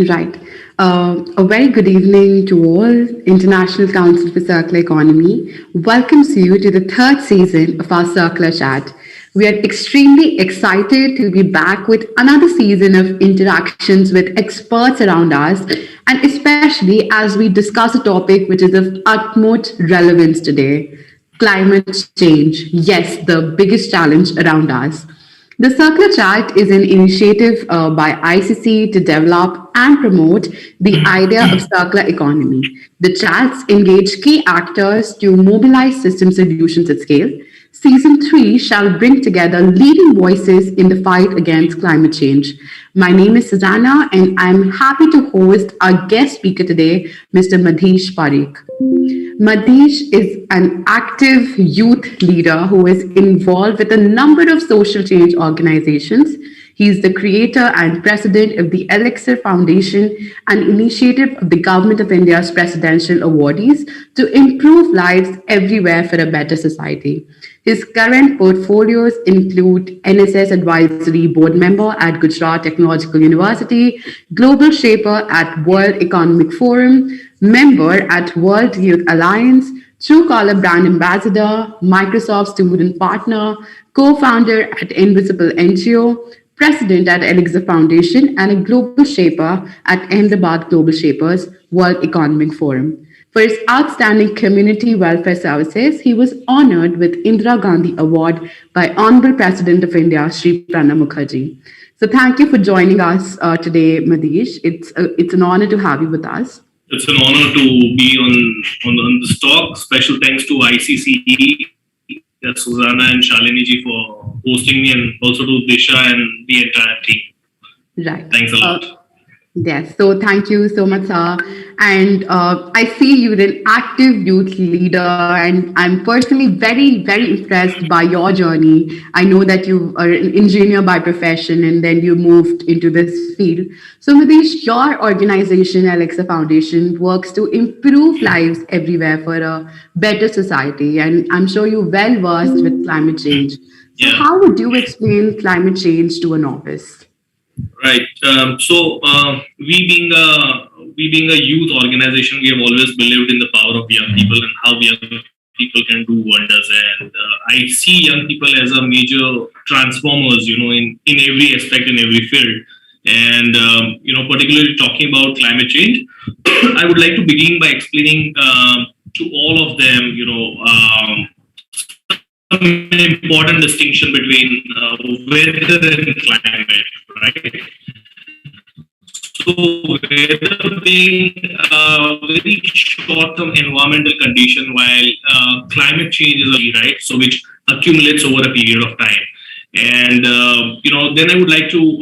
Right. A very good evening to all. International Council for Circular Economy welcomes you to the third season of our Circular Chat. We are extremely excited to be back with another season of interactions with experts around us, and especially as we discuss a topic which is of utmost relevance today: climate change. Yes, the biggest challenge around us. The Circular Chat is an initiative by ICCE to develop and promote the idea of circular economy. The chats engage key actors to mobilize system solutions at scale. Season 3 shall bring together leading voices in the fight against climate change. My name is Susanna, and I'm happy to host our guest speaker today, Mr. Madhish Parikh. Madhish is an active youth leader who is involved with a number of social change organizations. He is the creator and president of the Elixir Foundation, an initiative of the Government of India's presidential awardees to improve lives everywhere for a better society. His current portfolios include NSS Advisory Board Member at Gujarat Technological University, Global Shaper at World Economic Forum, member at World Youth Alliance, Truecaller Brand Ambassador, Microsoft Student Partner, co-founder at Invisible NGO, president at Elixir Foundation, and a global shaper at Ahmedabad Global Shapers World Economic Forum. For his outstanding community welfare services, he was honored with Indira Gandhi Award by Honorable President of India, Sri Pranab Mukherjee. So thank you for joining us today, Madhish. It's an honor to have you with us. It's an honor to be on this talk. Special thanks to ICCE, Susanna and Shalini ji for hosting me, and also to Disha and the entire team. Right. Thanks a lot. Yes, so thank you so much, sir. And I see you're an active youth leader, and I'm personally very, very impressed by your journey. I know that you are an engineer by profession, and then you moved into this field. So, Madhish, your organization, Alexa Foundation, works to improve lives everywhere for a better society, and I'm sure you're well versed with climate change. So, how would you explain climate change to a novice? Right. We being a youth organization, we have always believed in the power of young people and how young people can do wonders. And I see young people as a major transformers, in every aspect, in every field. And particularly talking about climate change, I would like to begin by explaining to all of them, some important distinction between weather and climate, right? So weather being a very short-term environmental condition, while climate change is a right, so which accumulates over a period of time. And then I would like to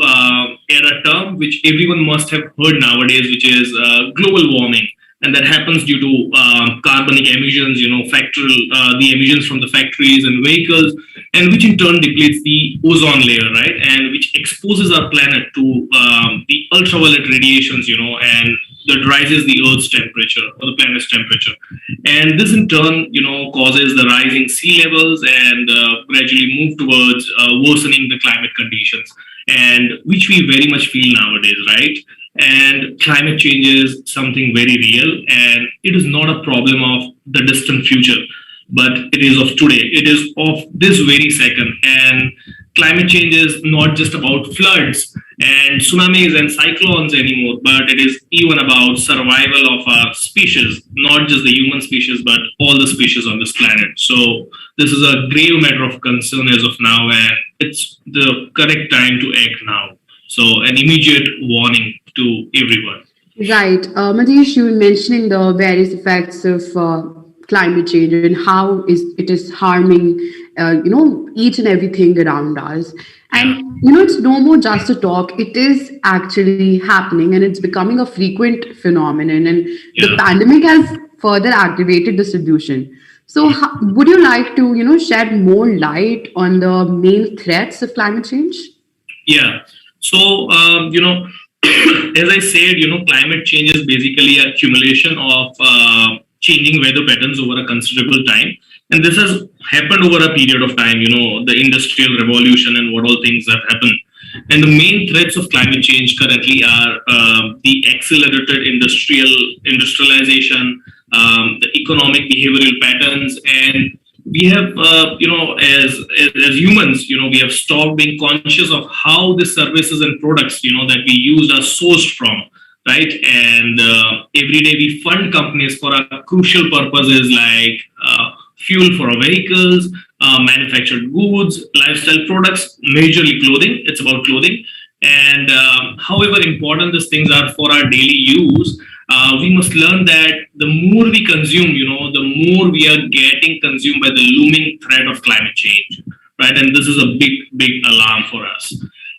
add a term which everyone must have heard nowadays, which is global warming. And that happens due to carbonic emissions, the emissions from the factories and vehicles, and which in turn depletes the ozone layer, right? And which exposes our planet to the ultraviolet radiations, and that rises the Earth's temperature or the planet's temperature. And this in turn, causes the rising sea levels and gradually move towards worsening the climate conditions, and which we very much feel nowadays, right? And climate change is something very real, and it is not a problem of the distant future, but it is of today. It is of this very second. And climate change is not just about floods and tsunamis and cyclones anymore, but it is even about survival of our species, not just the human species, but all the species on this planet. So this is a grave matter of concern as of now, and it's the correct time to act now. So an immediate warning to everyone. Right. Madhish, you were mentioning the various effects of climate change and how it is harming, each and everything around us. And, it's no more just a talk. It is actually happening, and it's becoming a frequent phenomenon. And the pandemic has further activated the solution. So would you like to, shed more light on the main threats of climate change? Yeah. So, as I said, climate change is basically a accumulation of changing weather patterns over a considerable time. And this has happened over a period of time, the industrial revolution and what all things have happened. And the main threats of climate change currently are the accelerated industrialization, the economic behavioral patterns, and we have, as humans, we have stopped being conscious of how the services and products, that we use are sourced from, right? And every day we fund companies for our crucial purposes like fuel for our vehicles, manufactured goods, lifestyle products, majorly clothing. It's about clothing. And however important these things are for our daily use, we must learn that the more we consume, the more we are getting consumed by the looming threat of climate change, right? And this is a big, big alarm for us.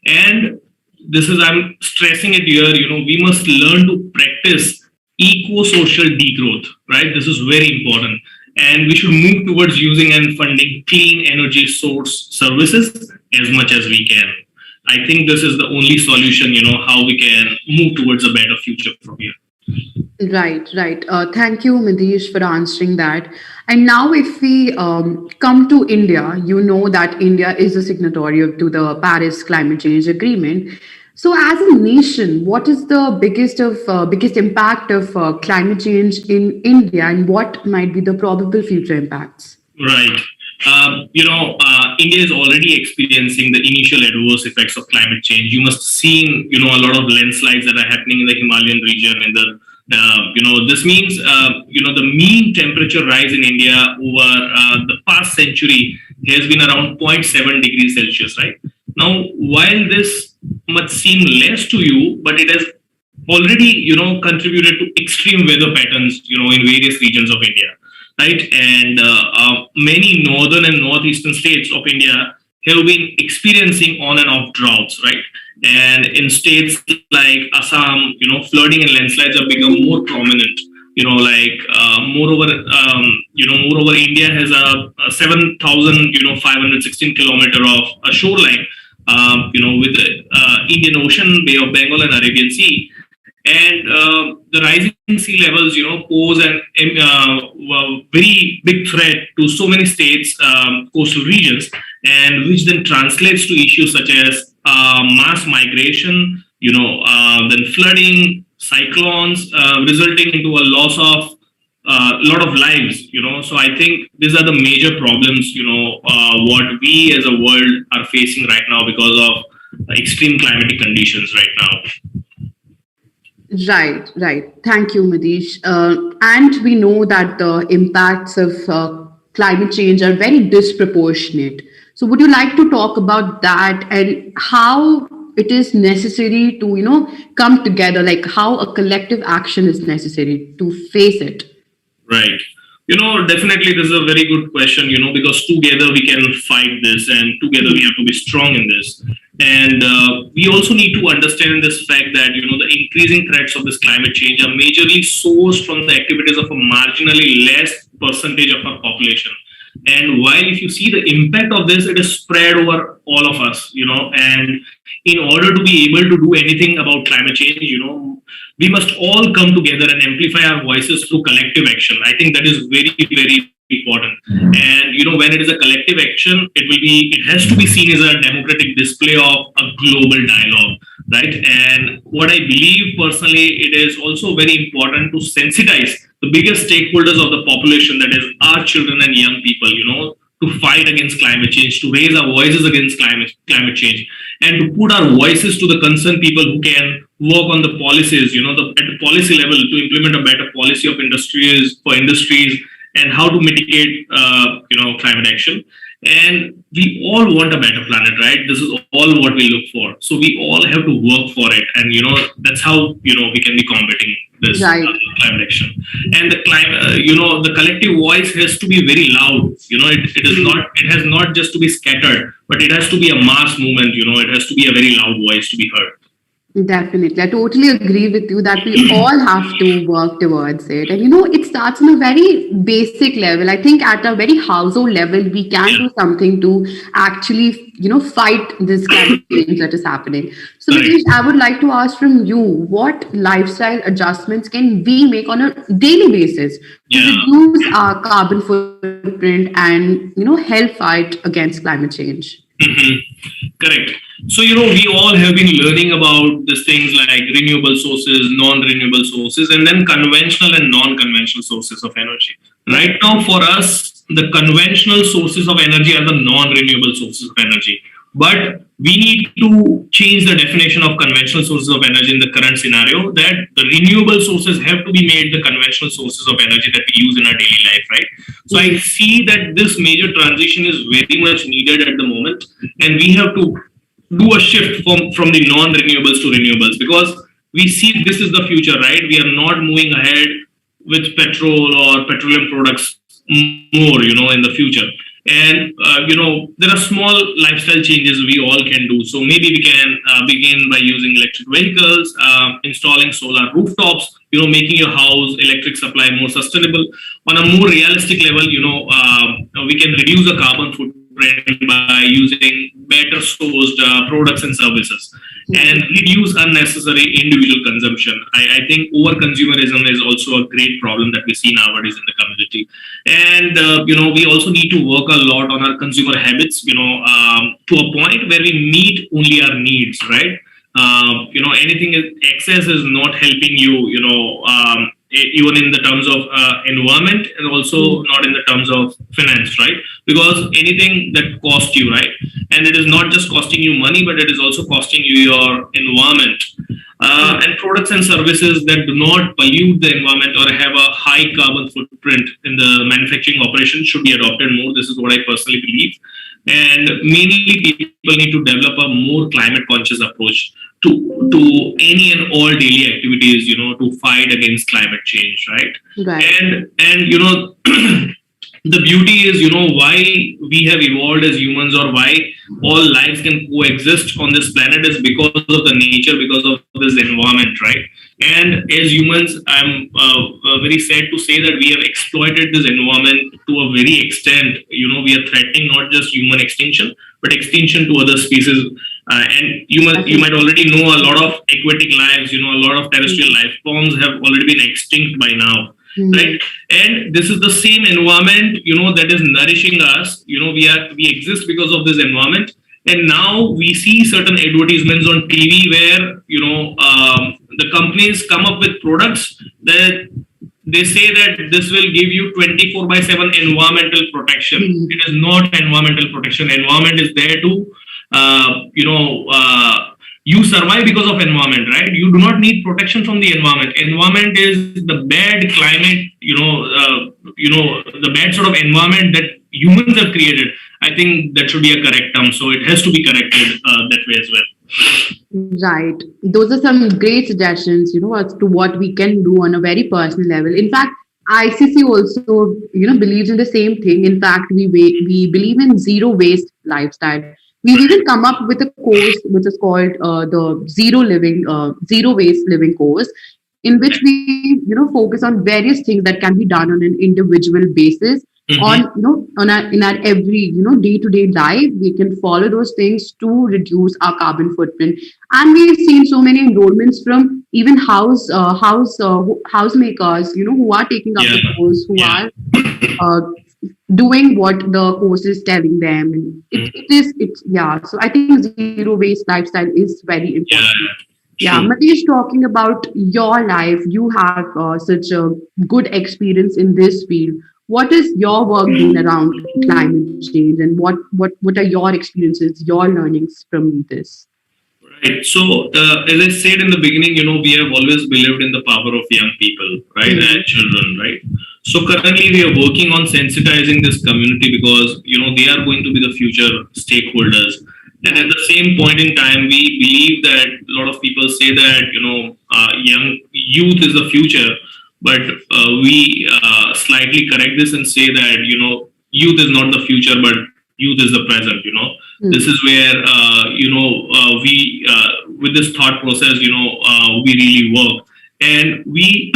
And this is, I'm stressing it here, we must learn to practice eco-social degrowth, right? This is very important. And we should move towards using and funding clean energy source services as much as we can. I think this is the only solution, how we can move towards a better future from here. Right, right. Thank you, Madhish, for answering that. And now, if we come to India, you know that India is a signatory to the Paris Climate Change Agreement. So, as a nation, what is the biggest impact of climate change in India, and what might be the probable future impacts? Right. India is already experiencing the initial adverse effects of climate change. You must have seen, a lot of landslides that are happening in the Himalayan region. In the, this means, the mean temperature rise in India over the past century has been around zero point 0.7 degrees Celsius, right? Now, while this must seem less to you, but it has already, contributed to extreme weather patterns, in various regions of India, right? And many northern and northeastern states of India have been experiencing on and off droughts, right? And in states like Assam, flooding and landslides have become more prominent. Moreover, India has a 7,516 kilometer of a shoreline, with the Indian Ocean, Bay of Bengal, and Arabian Sea. And the rising sea levels, pose a very big threat to so many states, coastal regions, and which then translates to issues such as mass migration, then flooding, cyclones, resulting into a loss of a lot of lives. So I think these are the major problems, what we as a world are facing right now because of extreme climatic conditions right now. Right, right. Thank you, Madhish. And we know that the impacts of climate change are very disproportionate. So, would you like to talk about that and how it is necessary to, come together, like how a collective action is necessary to face it? Right. Definitely this is a very good question, because together we can fight this and together we have to be strong in this. And we also need to understand this fact that, the increasing threats of this climate change are majorly sourced from the activities of a marginally less percentage of our population. And while if you see the impact of this, it is spread over all of us, and in order to be able to do anything about climate change, we must all come together and amplify our voices through collective action. I think that is very, very important. And when it is a collective action, it has to be seen as a democratic display of a global dialogue, right? And what I believe personally, it is also very important to sensitize the biggest stakeholders of the population, that is our children and young people, to fight against climate change, to raise our voices against climate change, and to put our voices to the concerned people who can work on the policies, at the policy level to implement a better policy of industries and how to mitigate, climate action. And we all want a better planet, right? This is all what we look for. So we all have to work for it. And, that's how, we can be combating this Right. Climate action. And the climate, the collective voice has to be very loud. It has not just to be scattered, but it has to be a mass movement. It has to be a very loud voice to be heard. Definitely. I totally agree with you that we all have to work towards it. And it starts on a very basic level. I think at a very household level, we can do something to actually, fight this climate change that is happening. So, Right. Manish, I would like to ask from you, what lifestyle adjustments can we make on a daily basis to Yeah. reduce our carbon footprint and, help fight against climate change? Mhm. Correct. So, we all have been learning about these things like renewable sources, non-renewable sources, and then conventional and non-conventional sources of energy. Right now, for us, the conventional sources of energy are the non-renewable sources of energy. But we need to change the definition of conventional sources of energy in the current scenario, that the renewable sources have to be made the conventional sources of energy that we use in our daily life, right? So I see that this major transition is very much needed at the moment, and we have to do a shift from the non-renewables to renewables, because we see this is the future, right? We are not moving ahead with petrol or petroleum products more, in the future. And there are small lifestyle changes we all can do. So maybe we can begin by using electric vehicles, installing solar rooftops, making your house electric supply more sustainable. On a more realistic level, we can reduce the carbon footprint by using better sourced products and services, and reduce unnecessary individual consumption. I think over consumerism is also a great problem that we see nowadays in the community. And we also need to work a lot on our consumer habits, to a point where we meet only our needs, right? Anything excess is not helping you, even in the terms of environment, and also not in the terms of finance, right? Because anything that costs you, right, and it is not just costing you money, but it is also costing you your environment. And products and services that do not pollute the environment or have a high carbon footprint in the manufacturing operation should be adopted more. This is what I personally believe. And mainly people need to develop a more climate conscious approach to any and all daily activities, to fight against climate change, right? Right. And the beauty is, why we have evolved as humans, or why all lives can coexist on this planet, is because of the nature, because of this environment, right? And as humans, I'm very sad to say that we have exploited this environment to a very extent. We are threatening not just human extinction, but extinction to other species. And you might already know a lot of aquatic lives, a lot of terrestrial life forms have already been extinct by now. Right, and this is the same environment, that is nourishing us. We exist because of this environment, and now we see certain advertisements on TV where the companies come up with products that they say that this will give you 24/7 environmental protection. It is not environmental protection. Environment is there to you survive because of environment, right? You do not need protection from the environment. Environment is the bad climate, the bad sort of environment that humans have created. I think that should be a correct term. So it has to be corrected that way as well. Right. Those are some great suggestions, as to what we can do on a very personal level. In fact, ICC also, believes in the same thing. In fact, we believe in zero waste lifestyle. We've even come up with a course which is called the Zero Waste Living course, in which we, focus on various things that can be done on an individual basis. In our every, day-to-day life. We can follow those things to reduce our carbon footprint. And we've seen so many enrollments from even housemakers, who are taking up the course, who are doing what the course is telling them. And so I think zero waste lifestyle is very important. Madhish, talking about your life, you have such a good experience in this field. What is your work been around climate change, and what are your experiences, your learnings from this? Right. So, as I said in the beginning, we have always believed in the power of young people, right, and children, right. So currently we are working on sensitizing this community, because they are going to be the future stakeholders. And at the same point in time, we believe that a lot of people say that young youth is the future, but we slightly correct this and say that youth is not the future, but youth is the present. This is where we with this thought process, we really work. And we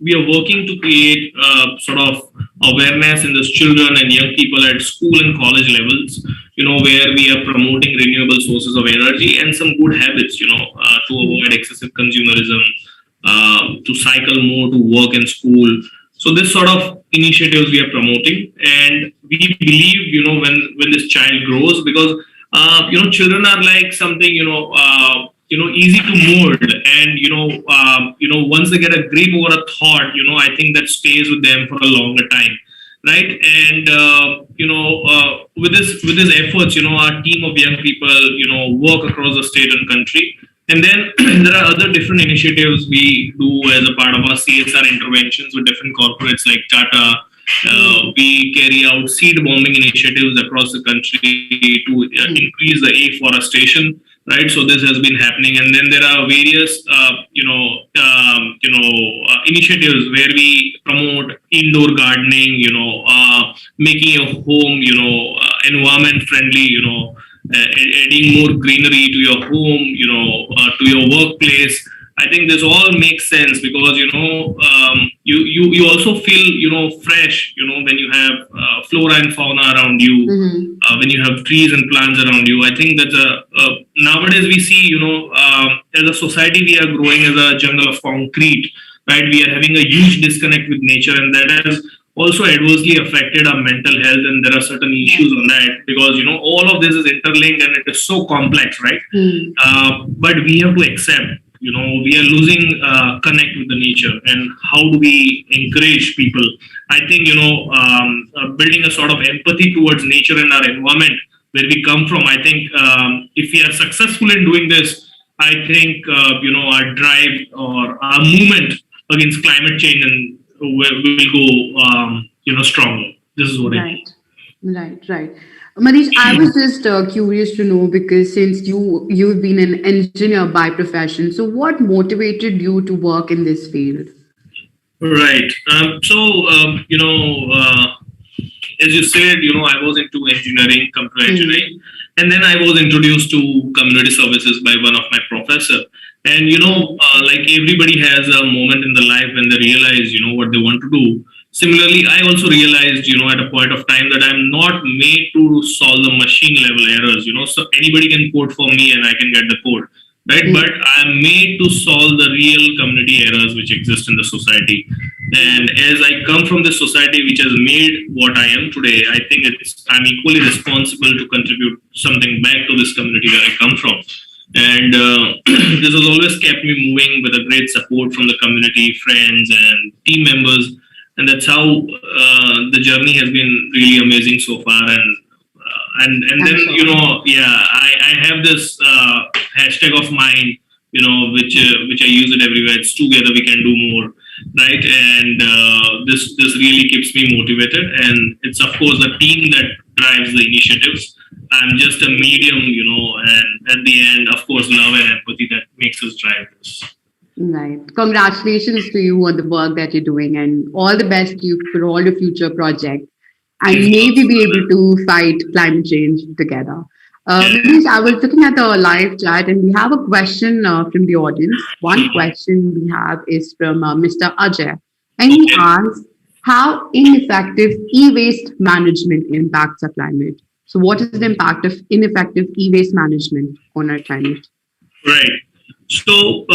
we are working to create sort of awareness in these children and young people at school and college levels, where we are promoting renewable sources of energy and some good habits, to avoid excessive consumerism, to cycle more to work and school. So this sort of initiatives we are promoting, and we believe, when this child grows, because children are like something, easy to mold, and once they get a grip over a thought, I think that stays with them for a longer time, right? And with this efforts, our team of young people, work across the state and country. And then there are other different initiatives we do as a part of our CSR interventions with different corporates like Tata. We carry out seed bombing initiatives across the country to increase the afforestation, right? So this has been happening, and then there are various, initiatives where we promote indoor gardening, making your home, environment friendly, adding more greenery to your home, to your workplace. I think this all makes sense because you also feel fresh when you have flora and fauna around you, when you have trees and plants around you. I think that nowadays we see as a society we are growing as a jungle of concrete, right? We are having a huge disconnect with nature, and that has also adversely affected our mental health, and there are certain issues on that because all of this is interlinked and it is so complex, right? But we have to accept we are losing connect with the nature, and how do we encourage people? I think building a sort of empathy towards nature and our environment where we come from. I think if we are successful in doing this, I think our drive or our movement against climate change and will go stronger. This is what I Right. Right. Manish, I was just curious to know because since you've been an engineer by profession, so what motivated you to work in this field? Right. As you said, I was into engineering, computer engineering, and then I was introduced to community services by one of my professor. And like everybody has a moment in the life when they realize, what they want to do. Similarly, I also realized, at a point of time that I'm not made to solve the machine level errors. So anybody can code for me and I can get the code, right? But I'm made to solve the real community errors which exist in the society. And as I come from this society which has made what I am today, I think I'm equally responsible to contribute something back to this community where I come from. And this has always kept me moving with a great support from the community, friends, and team members. And that's how the journey has been really amazing so far. And then I have this hashtag of mine, which I use it everywhere. It's together we can do more, right? And this really keeps me motivated. And it's of course the team that drives the initiatives. I'm just a medium, and at the end, of course, love and empathy that makes us drive this. Right. Congratulations to you on the work that you're doing, and all the best to you for all your future projects, and maybe be able to fight climate change together. Manish, I was looking at the live chat, and we have a question from the audience. One question we have is from Mr. Ajay, and he asks, how ineffective e-waste management impacts our climate? So what is the impact of ineffective e-waste management on our climate? Right. So,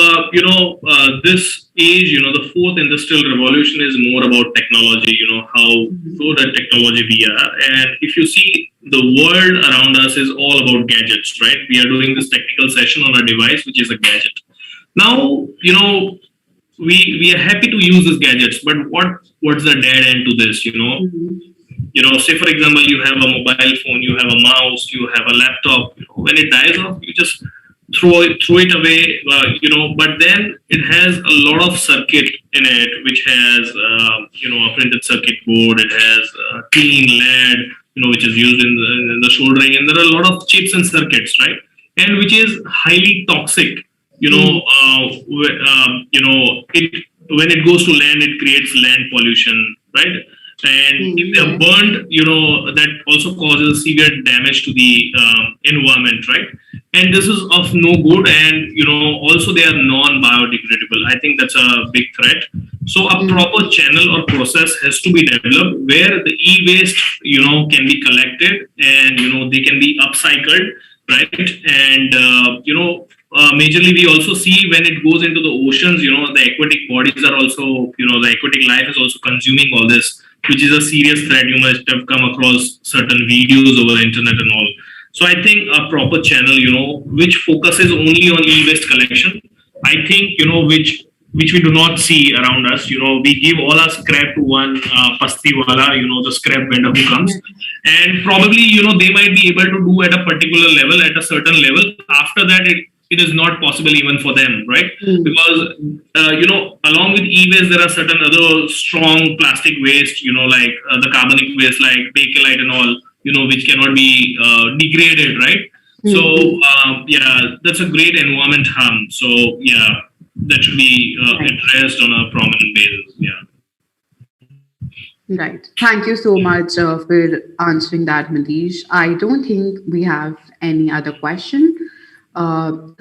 this age, the fourth industrial revolution is more about technology, how good at technology we are. And if you see, the world around us is all about gadgets, right? We are doing this technical session on a device, which is a gadget. Now, we are happy to use these gadgets, but what's the dead end to this, say for example, you have a mobile phone, you have a mouse, you have a laptop. When it dies off, you just throw it away. But then it has a lot of circuit in it, which has a printed circuit board. It has clean lead, which is used in the soldering, and there are a lot of chips and circuits, right? And which is highly toxic. When it goes to land, it creates land pollution, right? And if they are burned, that also causes severe damage to the environment, right? And this is of no good. And also they are non-biodegradable. I think that's a big threat. So a proper channel or process has to be developed where the e-waste, can be collected and they can be upcycled, right? And majorly we also see when it goes into the oceans, the aquatic bodies are also, the aquatic life is also consuming all this, which is a serious threat. You must have come across certain videos over the internet and all. So I think a proper channel, which focuses only on e-waste collection. I think, which we do not see around us. We give all our scrap to one pasti wala, the scrap vendor who comes, and probably, they might be able to do at a particular level, at a certain level. After that, it is not possible even for them, right? Mm. Because along with e-waste, there are certain other strong plastic waste, like the carbonic waste, like bakelite and all, which cannot be degraded, right? So Mm. yeah, that's a great environment harm. So yeah, that should be Right. addressed on a prominent basis. Yeah. Right. Thank you so much for answering that, Madish. I don't think we have any other question.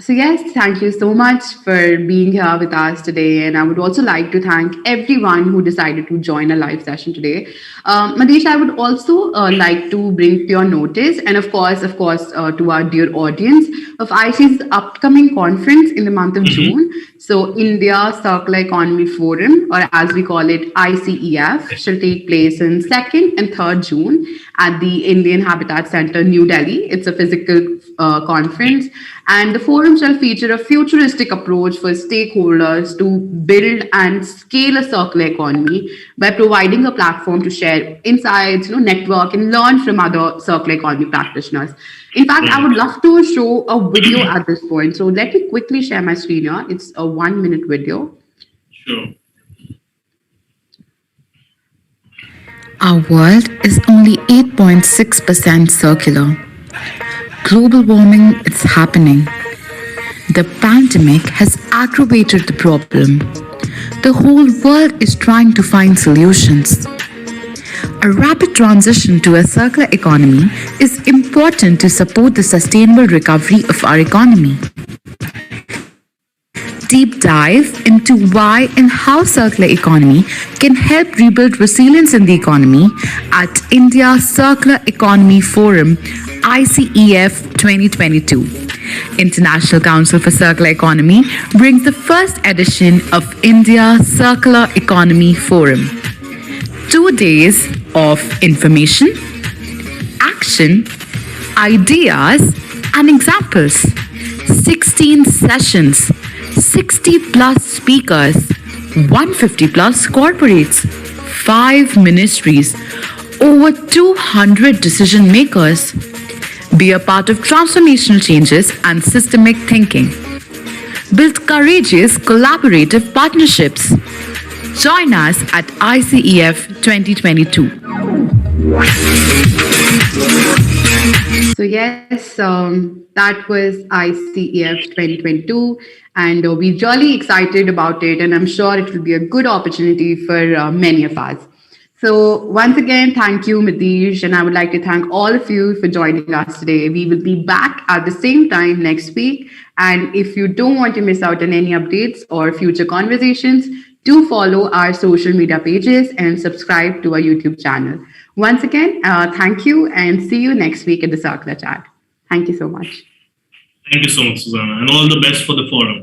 So yes, thank you so much for being here with us today. And I would also like to thank everyone who decided to join a live session today. Madish, I would also like to bring to your notice, and of course, to our dear audience of IC's upcoming conference in the month of Hmm. June. So, India Circular Economy Forum, or as we call it, ICEF, shall take place in 2nd and 3rd June at the Indian Habitat Center, New Delhi. It's a physical conference, and the forum shall feature a futuristic approach for stakeholders to build and scale a circular economy by providing a platform to share insights, network, and learn from other circular economy practitioners. In fact, I Right. would love to show a video at this point. So let me quickly share my screen here. It's a 1 minute video. Sure. Our world is only 8.6% circular. Global warming is happening. The pandemic has aggravated the problem. The whole world is trying to find solutions. A rapid transition to a circular economy is important to support the sustainable recovery of our economy. Deep dive into why and how circular economy can help rebuild resilience in the economy at India Circular Economy Forum ICEF 2022. International Council for Circular Economy brings the first edition of India Circular Economy Forum. 2 days of information, action, ideas, and examples. 16 sessions, 60 plus speakers, 150 plus corporates, 5 ministries, over 200 decision makers. Be a part of transformational changes and systemic thinking. Build courageous collaborative partnerships. Join us at ICEF 2022. So yes, that was ICEF 2022, and we're really excited about it, and I'm sure it will be a good opportunity for many of us. So once again, thank you, Matish, and I would like to thank all of you for joining us today. We will be back at the same time next week, and if you don't want to miss out on any updates or future conversations, do follow our social media pages and subscribe to our YouTube channel. Once again, thank you and see you next week at the Circular Chat. Thank you so much. Thank you so much, Susanna, and all the best for the forum.